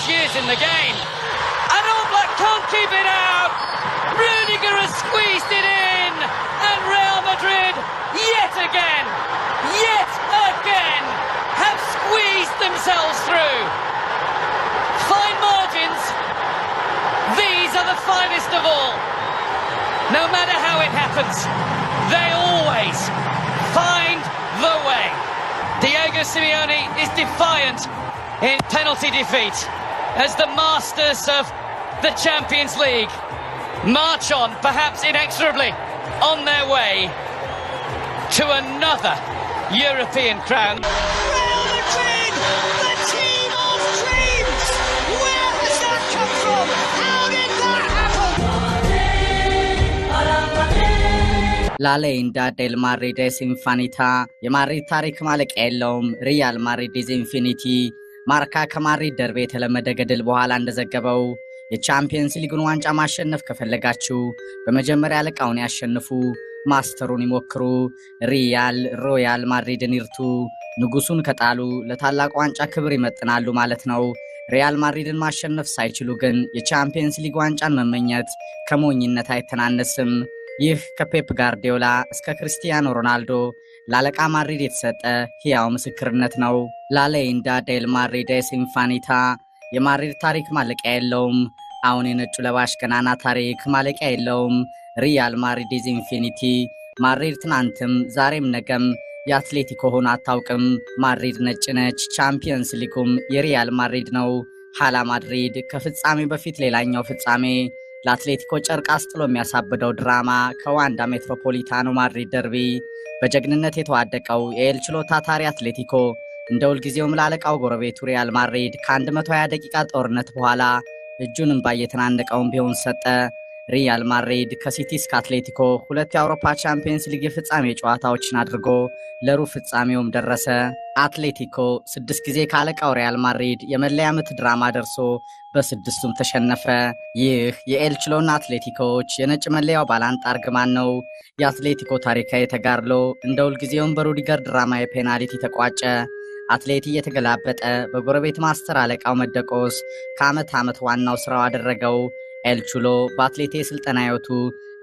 those years in the game. And All Black can't keep it out. Rudiger has squeezed it in. And Real Madrid, yet again, have squeezed themselves through. Fine margins. These are the finest of all. No matter how it happens, they always find the way. Diego Simeone is defiant in penalty defeat as the masters of the Champions League march on, perhaps inexorably, on their way to another European crown. Real Madrid, the team of dreams! Where has that come from? How did that happen? La leyenda del Madrid es infinita. የማድሪድ ታሪክ ማለቂያ የለውም። ሪያል ማድሪድ is infinity። ማርካ ከማድሪድ ደርቤ የተለመደ ገድል በኋላ እንደዘገበው የቻምፒየንስ ሊግን ዋንጫ ማሸነፍ ከፈለጋችሁ በመጀመሪያ አለቃውን ያሸንፉ፣ ማስተሩን ይሞክሩ፣ ሮያል ማድሪድን ይርቱ። ንጉሱን ከጣሉ ለታላቁ ዋንጫ ክብር ይመጥናሉ ማለት ነው። ሪያል ማድሪድን ማሸነፍ ሳይችሉ ግን የቻምፒየንስ ሊግ ዋንጫን መመኘት ከሞኝነት አይተናነስም። ይህ ከፔፕ ጋርዲዮላ እስከ ክርስቲያኖ ሮናልዶ ላለቃ ማድሪድ የተሰጠ ሕያው ምስክርነት ነው። ላሌንዳ ዴል ማድሪድ es infinita። የማድሪድ ታሪክ ማለቂያ የለውም። አሁን የነጩ ለባሽ ገናና ታሪክ ማለቂያ የለውም። ሪያል ማድሪድ is infinity። ማድሪድ ትናንትም ዛሬም ነገም የአትሌቲኮ ሆኖ አታውቅም። ማድሪድ ነጭ ነች። ቻምፒየንስ ሊጉም የሪያል ማድሪድ ነው። ሐላ ማድሪድ ከፍጻሜ በፊት ሌላኛው ፍጻሜ ለአትሌቲኮ ጨርቅ አስጥሎ የሚያሳብደው ድራማ ከዋንዳ ሜትሮፖሊታኖ ማድሪድ ደርቢ በጀግንነት የተዋደቀው የኤል ችሎታ ታሪ አትሌቲኮ እንደ ሁልጊዜውም ላለቃው ጎረቤቱ ሪያል ማድሪድ ከ120 ደቂቃ ጦርነት በኋላ እጁንም ባየተናነቀውን ቢሆን ሰጠ። ሪያል ማድሪድ ከሲቲ እስከ አትሌቲኮ ሁለት የአውሮፓ ቻምፒየንስ ሊግ የፍጻሜ ጨዋታዎችን አድርጎ ለሩብ ፍጻሜውም ደረሰ። አትሌቲኮ 6 ጊዜ ካለቃው ሪያል ማድሪድ የመለያ ምት ድራማ ደርሶ በስድስቱም ተሸነፈ። ይህ የኤል ችሎና አትሌቲኮዎች የነጭ መለያው ባላንጣ እርግማን ነው። የአትሌቲኮ ታሪካዊ ተጋድሎ እንደ ሁልጊዜውም በሩዲገር ድራማ የፔናልቲ ተቋጨ። አትሌቲ እየተገላበጠ በጎረቤት ማስተር አለቃው መደቆስ ከዓመት ዓመት ዋናው ስራው አደረገው። ኤል ቹሎ በአትሌቲ የስልጠና ህይወቱ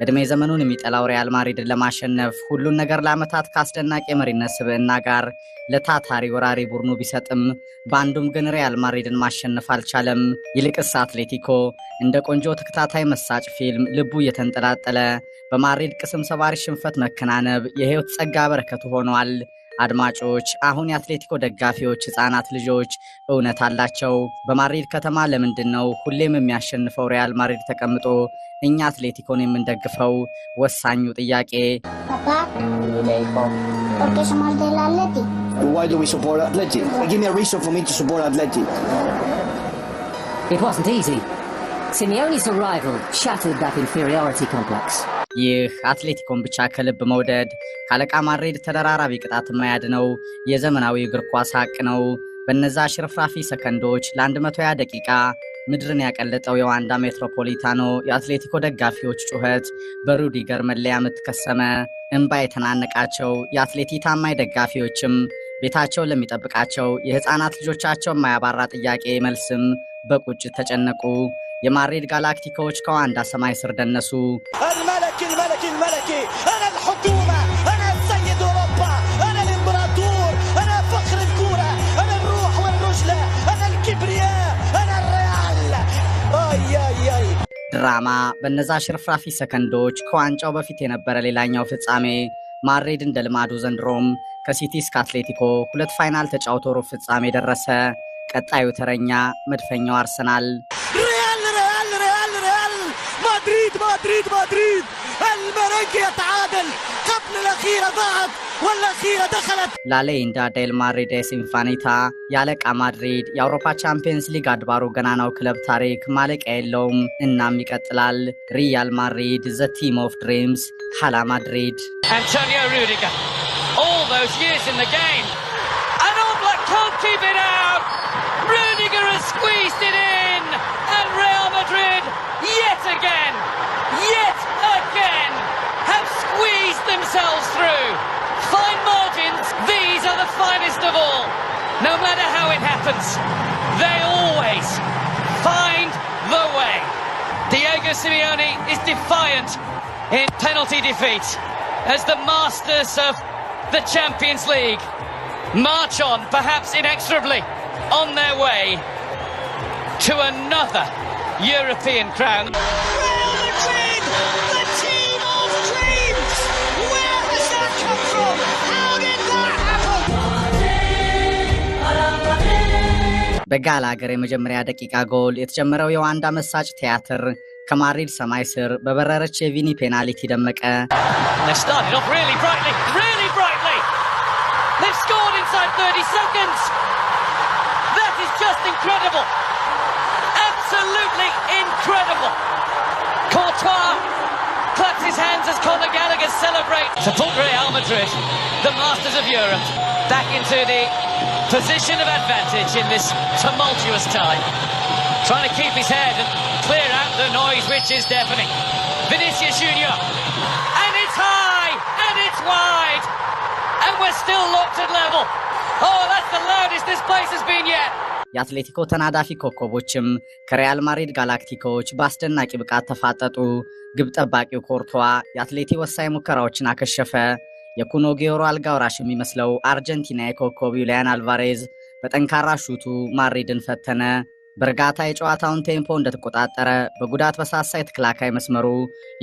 እድሜ ዘመኑን የሚጠላው ሪያል ማድሪድን ለማሸነፍ ሁሉን ነገር ለዓመታት ካስደናቂ የመሪነት ስብዕና ጋር ለታታሪ ወራሪ ቡድኑ ቢሰጥም በአንዱም ግን ሪያል ማድሪድን ማሸነፍ አልቻለም። ይልቅስ አትሌቲኮ እንደ ቆንጆ ተከታታይ መሳጭ ፊልም ልቡ እየተንጠላጠለ በማድሪድ ቅስም ሰባሪ ሽንፈት መከናነብ የህይወት ጸጋ በረከቱ ሆኗል። አድማጮች፣ አሁን የአትሌቲኮ ደጋፊዎች ህፃናት ልጆች እውነት አላቸው። በማድሪድ ከተማ ለምንድነው ሁሌም የሚያሸንፈው ሪያል ማድሪድ ተቀምጦ እኛ አትሌቲኮን የምንደግፈው? ወሳኙ ጥያቄ Papá, ¿por qué somos del Atleti? Why do we support Atleti? Give me a reason for me to support Atleti. It wasn't easy. Simeone's arrival shattered that inferiority complex. ይህ አትሌቲኮን ብቻ ከልብ መውደድ ካለቃ ማድሪድ ተደራራቢ ቅጣት የማያድነው የዘመናዊ እግር ኳስ ሀቅ ነው። በነዛ ሽርፍራፊ ሰከንዶች ለ120 ደቂቃ ምድርን ያቀለጠው የዋንዳ ሜትሮፖሊታኖ የአትሌቲኮ ደጋፊዎች ጩኸት በሩዲገር መለያ ምት ከሰመ። እንባ የተናነቃቸው የአትሌቲ ታማኝ ደጋፊዎችም ቤታቸው ለሚጠብቃቸው የህፃናት ልጆቻቸው የማያባራ ጥያቄ መልስም በቁጭት ተጨነቁ። የማድሪድ ጋላክቲኮች ከዋንዳ ሰማይ ስር ደነሱ። الملكي أنا الحكومة أنا السيد أوروبا أنا الإمبراطور أنا فخر الكرة أنا الروح والرجلة أنا الكبرياء أنا الريال أي ድራማ በነዛ ሽርፍራፊ ሰከንዶች ከዋንጫው በፊት የነበረ ሌላኛው ፍጻሜ ማድሪድ እንደ ልማዱ ዘንድሮም ከሲቲ እስከ አትሌቲኮ ሁለት ፋይናል ተጫውቶ ሩብ ፍጻሜ ደረሰ። ቀጣዩ ተረኛ መድፈኛው አርሰናል። مدريد الملك يتعادل قبل الأخيرة ضاعت والأخيرة دخلت. ላሌንዳ ዴል ማድሪድ es infinita። ያለቃ ማድሪድ የአውሮፓ ቻምፒየንስ ሊግ አድባሩ ገናናው ክለብ ታሪክ ማለቂያ የለውም፣ እናም ይቀጥላል። ሪያል ማድሪድ the team of dreams። ሐላ ማድሪድ Antonio Rudiger, all those years in the game, and All Black can't keep it out. Rudiger has squeezed it in, and Real Madrid yet again have squeezed themselves through. Fine margins, these are the finest of all. No matter how it happens, they always Simeone is defiant in penalty defeat as the masters of the Champions League march on, perhaps inexorably, on their way to another European crown. Real Madrid, the team of dreams. Where has that come from? How did that happen? በጋላገር የመጀመሪያ ደቂቃ ጎል የተጀመረው የዋንዳ መሳጭ ቲያትር ከማድሪድ ሰማይ ስር በበረረች የቪኒ ፔናልቲ ደመቀ። They started off really brightly. They've scored inside 30 seconds. That is just incredible. Absolutely incredible. Courtois claps his hands as Conor Gallagher celebrates. To put Real Madrid, the masters of Europe, back into the position of advantage in this tumultuous time. Trying to keep his head and clear out the noise which is deafening. Vinicius Junior. And it's high and it's wide. And we're still locked at level. Oh, that's the loudest this place has been yet. የአትሌቲኮ ተናዳፊ ኮከቦችም ከሪያል ማድሪድ ጋላክቲኮች በአስደናቂ ብቃት ተፋጠጡ። ግብ ጠባቂው ኮርቷ የአትሌቲ ወሳኝ ሙከራዎችን አከሸፈ። የኩኖ ጊዮሮ አልጋ ወራሽ የሚመስለው አርጀንቲና የኮከብ ዩሊያን አልቫሬዝ በጠንካራ ሹቱ ማድሪድን ፈተነ። በእርጋታ የጨዋታውን ቴምፖ እንደተቆጣጠረ በጉዳት በሳሳ የተከላካይ መስመሩ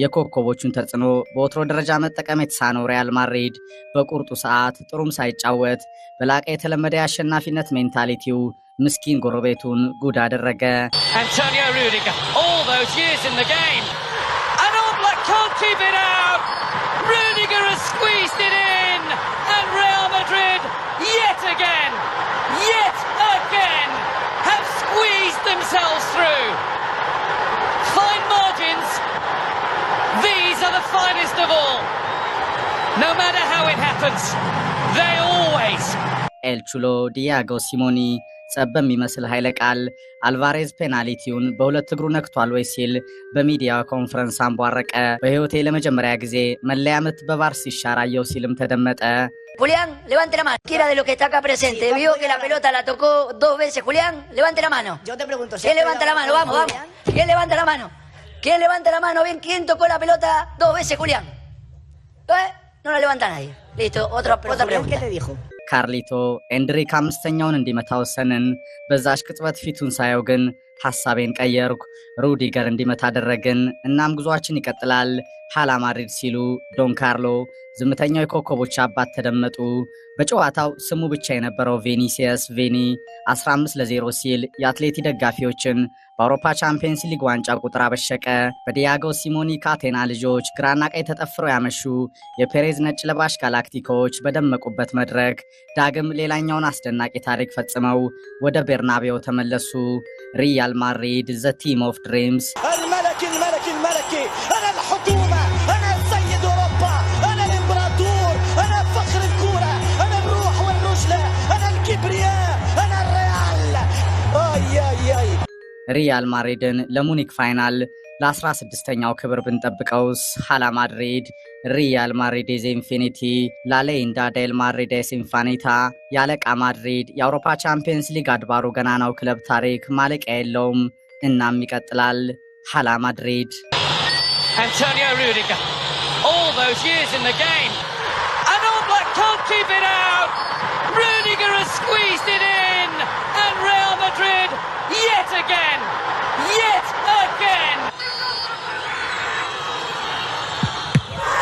የኮከቦቹን ተጽዕኖ በወትሮ ደረጃ መጠቀም የተሳነው ሪያል ማድሪድ በቁርጡ ሰዓት ጥሩም ሳይጫወት በላቀ የተለመደ የአሸናፊነት ሜንታሊቲው ምስኪን ጎረቤቱን ጉድ አደረገ። Antonio Rudiger, all those years in the game, and Oblak can't keep it out. Rudiger has squeezed it in, and Real Madrid yet again have squeezed themselves through. Fine margins. These are the finest of all. No matter how it happens, they always. ኤል ቹሎ ዲያጎ ሲሞኒ ጸብ በሚመስል ኃይለ ቃል አልቫሬዝ ፔናልቲውን በሁለት እግሩ ነክቷል ወይ ሲል በሚዲያ ኮንፈረንስ አንቧረቀ። በህይወቴ ለመጀመሪያ ጊዜ መለያ ምት በቫር ሲሻራየው ሲልም ተደመጠ። Julián, levante la mano. Quiera de lo que está acá presente. Vio que la pelota la tocó 2 veces. Julián, levante la mano. Yo te pregunto, ¿Quién levanta la mano? Vamos. ¿Quién levanta la mano? ¿Quién levanta la mano? Bien, ¿quién tocó la pelota 2 veces, Julián? No la levanta nadie. Listo, otra pregunta. ¿Qué te dijo? ካርሊቶ ኤንድሪክ አምስተኛውን እንዲመታ ወሰንን። በዛሽ ቅጽበት ፊቱን ሳየው ግን ሐሳቤን ቀየርኩ። ሩዲገር እንዲመታ አደረግን። እናም ጉዟችን ይቀጥላል ሐላ ማድሪድ ሲሉ ዶን ካርሎ ዝምተኛው የኮከቦች አባት ተደመጡ። በጨዋታው ስሙ ብቻ የነበረው ቪኒሲየስ ቬኒ 15-0 ሲል የአትሌቲ ደጋፊዎችን በአውሮፓ ቻምፒየንስ ሊግ ዋንጫ ቁጥር አበሸቀ። በዲያጎ ሲሞኒ ካቴና ልጆች ግራና ቀኝ ተጠፍረው ያመሹ የፔሬዝ ነጭ ለባሽ ጋላክቲኮች በደመቁበት መድረክ ዳግም ሌላኛውን አስደናቂ ታሪክ ፈጽመው ወደ ቤርናቤው ተመለሱ። ሪያል ማድሪድ ዘ ቲም ኦፍ ድሪምስ። الملكي أنا الحكومة، أنا سيد أوروبا، أنا الإمبراطور، أنا فخر الكورة، أنا الروح والرجلة، أنا الكبرياء، أنا الريال. أي ሪያል ማድሪድን ለሙኒክ ፋይናል ለ16ኛው ክብር ብንጠብቀውስ ሐላ ማድሪድ ሪያል ማድሪድ ኢዝ ኢንፊኒቲ ላሌንዳ ዴል ማድሪድ ኢዝ ኢንፋኒታ። ያለቃ ማድሪድ የአውሮፓ ቻምፒየንስ ሊግ አድባሩ ገናናው ክለብ ታሪክ ማለቂያ የለውም። እናም ይቀጥላል ሐላ ማድሪድ። Antonio Rudiger, all those years in the game, and Oblak can't keep it out. Rudiger has squeezed it in, and Real Madrid yet again.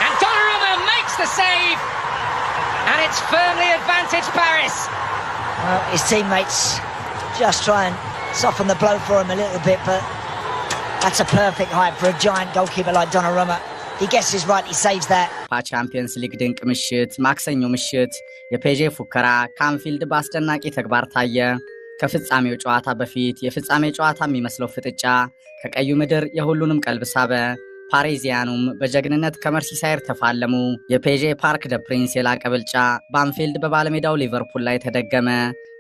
And Donnarumma makes the save, and it's firmly advantage Paris. Well, his teammates just try and soften the blow for him a little bit, but that's a perfect height for a giant goalkeeper like Donnarumma. He guesses right, he saves that. ቻምፒየንስ ሊግ ድንቅ ምሽት ማክሰኞ ምሽት የፔጄ ፉከራ ካንፊልድ በአስደናቂ ተግባር ታየ። ከፍጻሜው ጨዋታ በፊት የፍጻሜ ጨዋታ የሚመስለው ፍጥጫ ከቀዩ ምድር የሁሉንም ቀልብ ሳበ። ፓሪዚያኑም በጀግንነት ከመርሲሳይር ተፋለሙ። የፔጄ ፓርክ ደ ፕሪንስ የላቀ ብልጫ በአንፊልድ በባለሜዳው ሊቨርፑል ላይ ተደገመ።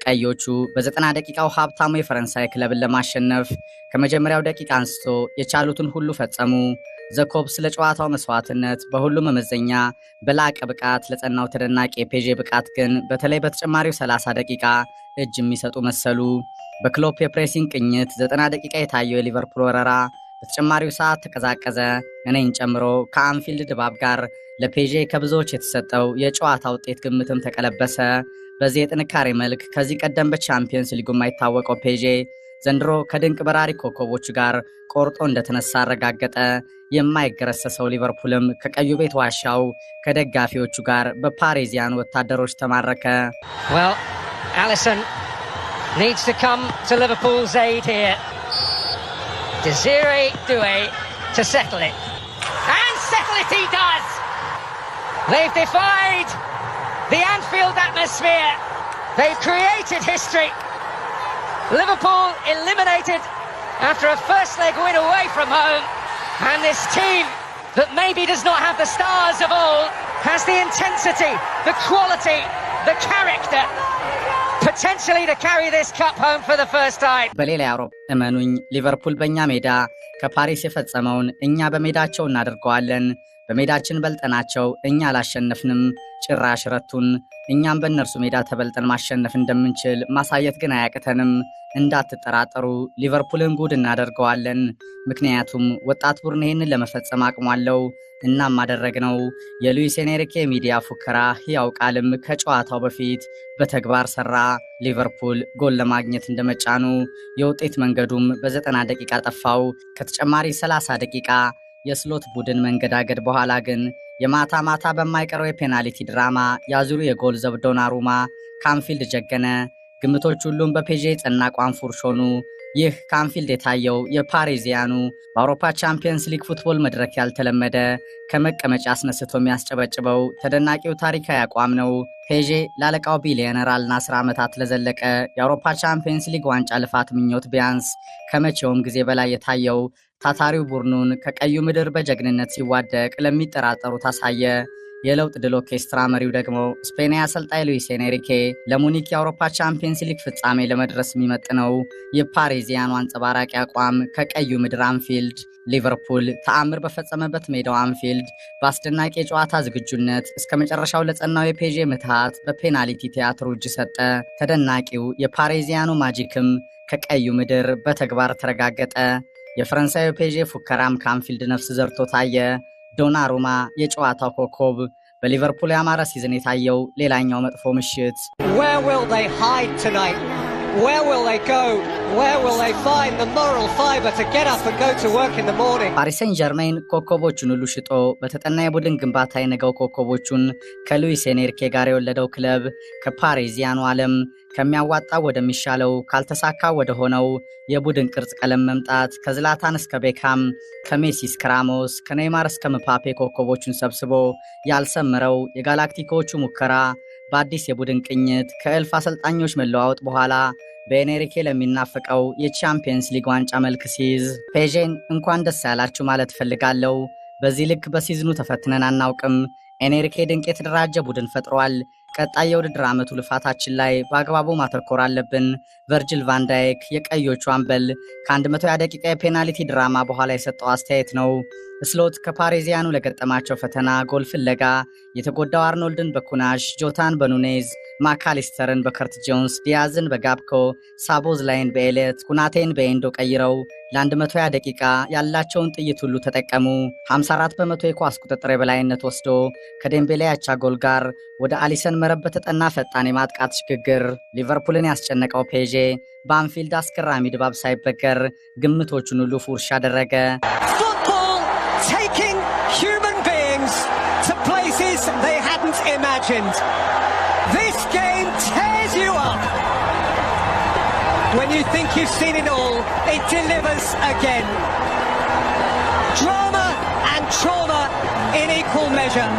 ቀዮቹ በ90 ደቂቃው ሀብታሙ የፈረንሳይ ክለብን ለማሸነፍ ከመጀመሪያው ደቂቃ አንስቶ የቻሉትን ሁሉ ፈጸሙ። ዘኮብስ ለጨዋታው መስዋዕትነት በሁሉም መመዘኛ በላቀ ብቃት ለጸናው ተደናቂ የፔጄ ብቃት ግን በተለይ በተጨማሪው 30 ደቂቃ እጅ የሚሰጡ መሰሉ። በክሎፕ የፕሬሲንግ ቅኝት 90 ደቂቃ የታየው የሊቨርፑል ወረራ በተጨማሪው ሰዓት ተቀዛቀዘ። እኔን ጨምሮ ከአንፊልድ ድባብ ጋር ለፔዤ ከብዙዎች የተሰጠው የጨዋታ ውጤት ግምትም ተቀለበሰ። በዚህ የጥንካሬ መልክ ከዚህ ቀደም በቻምፒየንስ ሊጉ የማይታወቀው ፔዤ ዘንድሮ ከድንቅ በራሪ ኮከቦች ጋር ቆርጦ እንደተነሳ አረጋገጠ። የማይገረሰሰው ሊቨርፑልም ከቀዩ ቤት ዋሻው ከደጋፊዎቹ ጋር በፓሪዚያን ወታደሮች ተማረከ። Well, Alisson needs to come to Liverpool's aid here. Desiree Doué to settle it. And settle it he does! They've defied the Anfield atmosphere. They've created history. Liverpool eliminated after a first leg win away from home. And this team that maybe does not have the stars of old has the intensity, the quality, the character potentially to carry this cup home for the first time. በሌላ የአውሮፓ እመኑኝ ሊቨርፑል በእኛ ሜዳ ከፓሪስ የፈጸመውን እኛ በሜዳቸው እናደርገዋለን። በሜዳችን በልጠናቸው እኛ አላሸነፍንም፣ ጭራሽ ረቱን። እኛም በእነርሱ ሜዳ ተበልጠን ማሸነፍ እንደምንችል ማሳየት ግን አያቅተንም። እንዳትጠራጠሩ ሊቨርፑልን ጉድ እናደርገዋለን። ምክንያቱም ወጣት ቡድን ይህንን ለመፈጸም አቅሟለው። እናም አደረግነው። የሉዊስ ኤንሪኬ ሚዲያ ፉከራ ሕያው ቃልም ከጨዋታው በፊት በተግባር ሰራ። ሊቨርፑል ጎል ለማግኘት እንደመጫኑ የውጤት መንገዱም በ90 ደቂቃ ጠፋው። ከተጨማሪ 30 ደቂቃ የስሎት ቡድን መንገዳገድ በኋላ ግን የማታ ማታ በማይቀረው የፔናልቲ ድራማ ያዙሩ የጎል ዘብ ዶናሩማ ከአንፊልድ ጀገነ። ግምቶች ሁሉም በፔዤ ጸና ቋንፉርሽ ሆኑ። ይህ ከአንፊልድ የታየው የፓሪዚያኑ በአውሮፓ ቻምፒየንስ ሊግ ፉትቦል መድረክ ያልተለመደ ከመቀመጫ አስነስቶ የሚያስጨበጭበው ተደናቂው ታሪካዊ አቋም ነው። ፔዤ ላለቃው ቢሊዮነር አልናስር ዓመታት ለዘለቀ የአውሮፓ ቻምፒየንስ ሊግ ዋንጫ ልፋት ምኞት ቢያንስ ከመቼውም ጊዜ በላይ የታየው ታታሪው ቡድኑን ከቀዩ ምድር በጀግንነት ሲዋደቅ ለሚጠራጠሩ ታሳየ። የለውጥ ድል ኦርኬስትራ መሪው ደግሞ ስፔናዊ አሰልጣኝ ሉዊስ ኤንሪኬ ለሙኒክ የአውሮፓ ቻምፒየንስ ሊግ ፍጻሜ ለመድረስ የሚመጥነው የፓሪዚያኑ አንጸባራቂ አቋም ከቀዩ ምድር አንፊልድ ሊቨርፑል ተአምር በፈጸመበት ሜዳው አንፊልድ በአስደናቂ የጨዋታ ዝግጁነት እስከ መጨረሻው ለጸናው የፔዤ ምትሃት በፔናልቲ ቲያትሩ እጅ ሰጠ። ተደናቂው የፓሪዚያኑ ማጂክም ከቀዩ ምድር በተግባር ተረጋገጠ። የፈረንሳዩ ፔዤ ፉከራም ከአንፊልድ ነፍስ ዘርቶ ታየ። ዶናሩማ የጨዋታው ኮከብ በሊቨርፑል ያማረ ሲዝን የታየው ሌላኛው መጥፎ ምሽት። Where will they hide tonight? Where will they go? Where will they find the moral fiber to get up and go to work in the morning? ፓሪስ ሴን ጀርሜን ኮከቦቹን ሁሉ ሽጦ በተጠና የቡድን ግንባታ የነገው ኮከቦቹን ከሉዊስ ኤንሪኬ ጋር የወለደው ክለብ ከፓሪዚያኑ ዓለም ከሚያዋጣው ወደሚሻለው ካልተሳካው ወደ ሆነው የቡድን ቅርጽ ቀለም መምጣት ከዝላታን እስከ ቤካም ከሜሲ እስከ ራሞስ ከኔይማር እስከ ምፓፔ ኮከቦቹን ሰብስቦ ያልሰመረው የጋላክቲኮቹ ሙከራ በአዲስ የቡድን ቅኝት ከእልፍ አሰልጣኞች መለዋወጥ በኋላ በኤንሪኬ ለሚናፈቀው የቻምፒየንስ ሊግ ዋንጫ መልክ ሲይዝ ፔዤን እንኳን ደስ ያላችሁ ማለት ፈልጋለሁ። በዚህ ልክ በሲዝኑ ተፈትነን አናውቅም። ኤንሪኬ ድንቅ የተደራጀ ቡድን ፈጥሯል። ቀጣይ የውድድር ዓመቱ ልፋታችን ላይ በአግባቡ ማተኮር አለብን። ቨርጅል ቫን ዳይክ የቀዮቹ አምበል ከ120 ደቂቃ የፔናልቲ ድራማ በኋላ የሰጠው አስተያየት ነው። ስሎት ከፓሪዚያኑ ለገጠማቸው ፈተና ጎል ፍለጋ የተጎዳው አርኖልድን በኩናሽ፣ ጆታን በኑኔዝ፣ ማካሊስተርን በከርት ጆንስ፣ ዲያዝን በጋብኮ፣ ሳቦዝ ላይን በኤሌት፣ ኩናቴን በኤንዶ ቀይረው ለ120 ደቂቃ ያላቸውን ጥይት ሁሉ ተጠቀሙ። 54 በመቶ የኳስ ቁጥጥር የበላይነት ወስዶ ከዴምቤሌ ያቻ ጎል ጋር ወደ አሊሰን መረብ በተጠና ፈጣን የማጥቃት ሽግግር ሊቨርፑልን ያስጨነቀው ፔዤ በአንፊልድ አስገራሚ ድባብ ሳይበገር ግምቶቹን ሁሉ ፉርሽ አደረገ። Football taking human beings to places they hadn't imagined. This game tears you up. When you think you've seen it all, it delivers again. Drama and trauma in equal measure.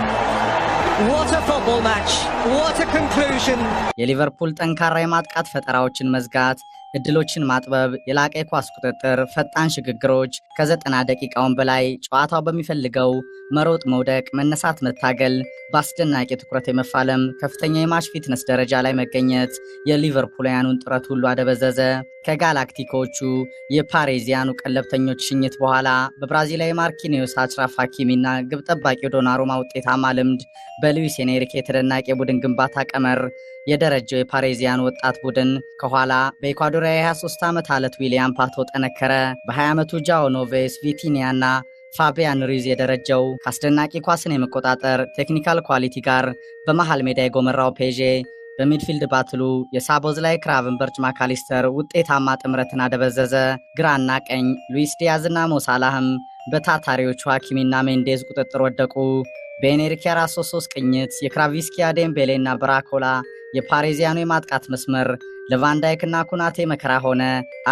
What a football match. What a conclusion. የሊቨርፑል ጠንካራ የማጥቃት ፈጠራዎችን መዝጋት፣ እድሎችን ማጥበብ፣ የላቀ የኳስ ቁጥጥር፣ ፈጣን ሽግግሮች ከ90 ደቂቃውን በላይ ጨዋታው በሚፈልገው መሮጥ፣ መውደቅ፣ መነሳት፣ መታገል፣ በአስደናቂ ትኩረት የመፋለም ከፍተኛ የማች ፊትነስ ደረጃ ላይ መገኘት የሊቨርፑልያኑን ጥረት ሁሉ አደበዘዘ። ከጋላክቲኮቹ የፓሪዚያኑ ቀለብተኞች ሽኝት በኋላ በብራዚላዊ ማርኪኒዮስ፣ አችራፍ ሐኪሚና ግብ ጠባቂው ዶናሩማ ውጤታማ ልምድ በሉዊስ ኤንሪኬ የተደናቂ የቡድን ግንባታ ቀመር የደረጃው የፓሪዚያን ወጣት ቡድን ከኋላ በኢኳዶሪያ የ23 ዓመት አለት ዊሊያም ፓቶ ጠነከረ። በ20 ዓመቱ ጃኦ ኖቬስ፣ ቪቲኒያና ፋቢያን ሩይዝ የደረጃው ከአስደናቂ ኳስን የመቆጣጠር ቴክኒካል ኳሊቲ ጋር በመሃል ሜዳ የጎመራው ፔዤ በሚድፊልድ ባትሉ የሳቦዝላይ፣ ክራቨንበርች፣ ማካሊስተር ውጤታማ ጥምረትን አደበዘዘ። ግራና ቀኝ ሉዊስ ዲያዝና ሞሳላህም በታታሪዎቹ ሐኪሚና ሜንዴዝ ቁጥጥር ወደቁ። በኤኔሪክ የ4-3-3 ቅኝት የክራቪስኪያ፣ ዴምቤሌና ብራኮላ የፓሪዚያኑ የማጥቃት መስመር ለቫንዳይክና ኩናቴ መከራ ሆነ።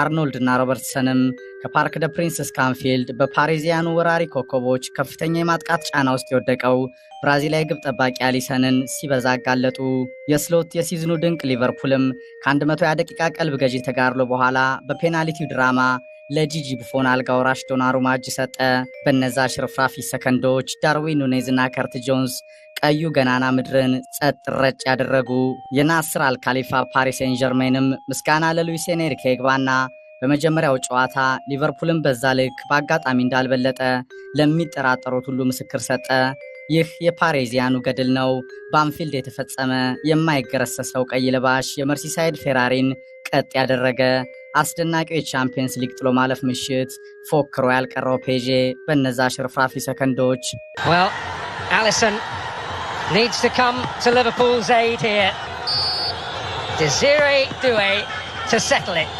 አርኖልድና ሮበርትሰንም ከፓርክ ደ ፕሪንስ እስከ አንፊልድ በፓሪዚያኑ ወራሪ ኮከቦች ከፍተኛ የማጥቃት ጫና ውስጥ የወደቀው ብራዚላዊ ግብ ጠባቂ አሊሰንን ሲበዛ አጋለጡ። የስሎት የሲዝኑ ድንቅ ሊቨርፑልም ከ120 ደቂቃ ቀልብ ገዢ ተጋድሎ በኋላ በፔናልቲው ድራማ ለጂጂ ቡፎን አልጋ ወራሽ ዶናሩማ እጅ ሰጠ። በነዛ ሽርፍራፊ ሰከንዶች ዳርዊን ኑኔዝና ከርት ጆንስ ቀዩ ገናና ምድርን ጸጥ ረጭ ያደረጉ። የናስር አልካሊፋ ፓሪስ ሴን ጀርሜንም ምስጋና ለሉዊስ ኤንሪኬ ይግባና በመጀመሪያው ጨዋታ ሊቨርፑልን በዛ ልክ በአጋጣሚ እንዳልበለጠ ለሚጠራጠሩት ሁሉ ምስክር ሰጠ። ይህ የፓሪዚያኑ ገድል ነው። በአንፊልድ የተፈጸመ የማይገረሰሰው ቀይ ለባሽ የመርሲሳይድ ፌራሪን ቀጥ ያደረገ አስደናቂው የቻምፒየንስ ሊግ ጥሎ ማለፍ ምሽት ፎክሮ ያልቀረው ፔዤ በነዛ ሽርፍራፊ ሰከንዶች Well, Alisson needs to come to Liverpool's aid here. Desiree Doué to settle it.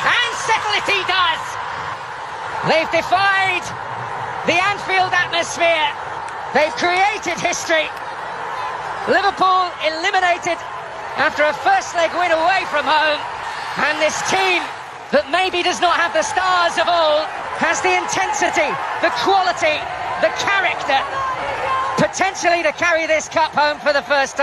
And settle it he does! They've defied the Anfield atmosphere. They've created history. Liverpool eliminated after a first leg win away from home. And this team that maybe does not have the stars of old has the intensity, the quality, the character, potentially to carry this cup home for the first time.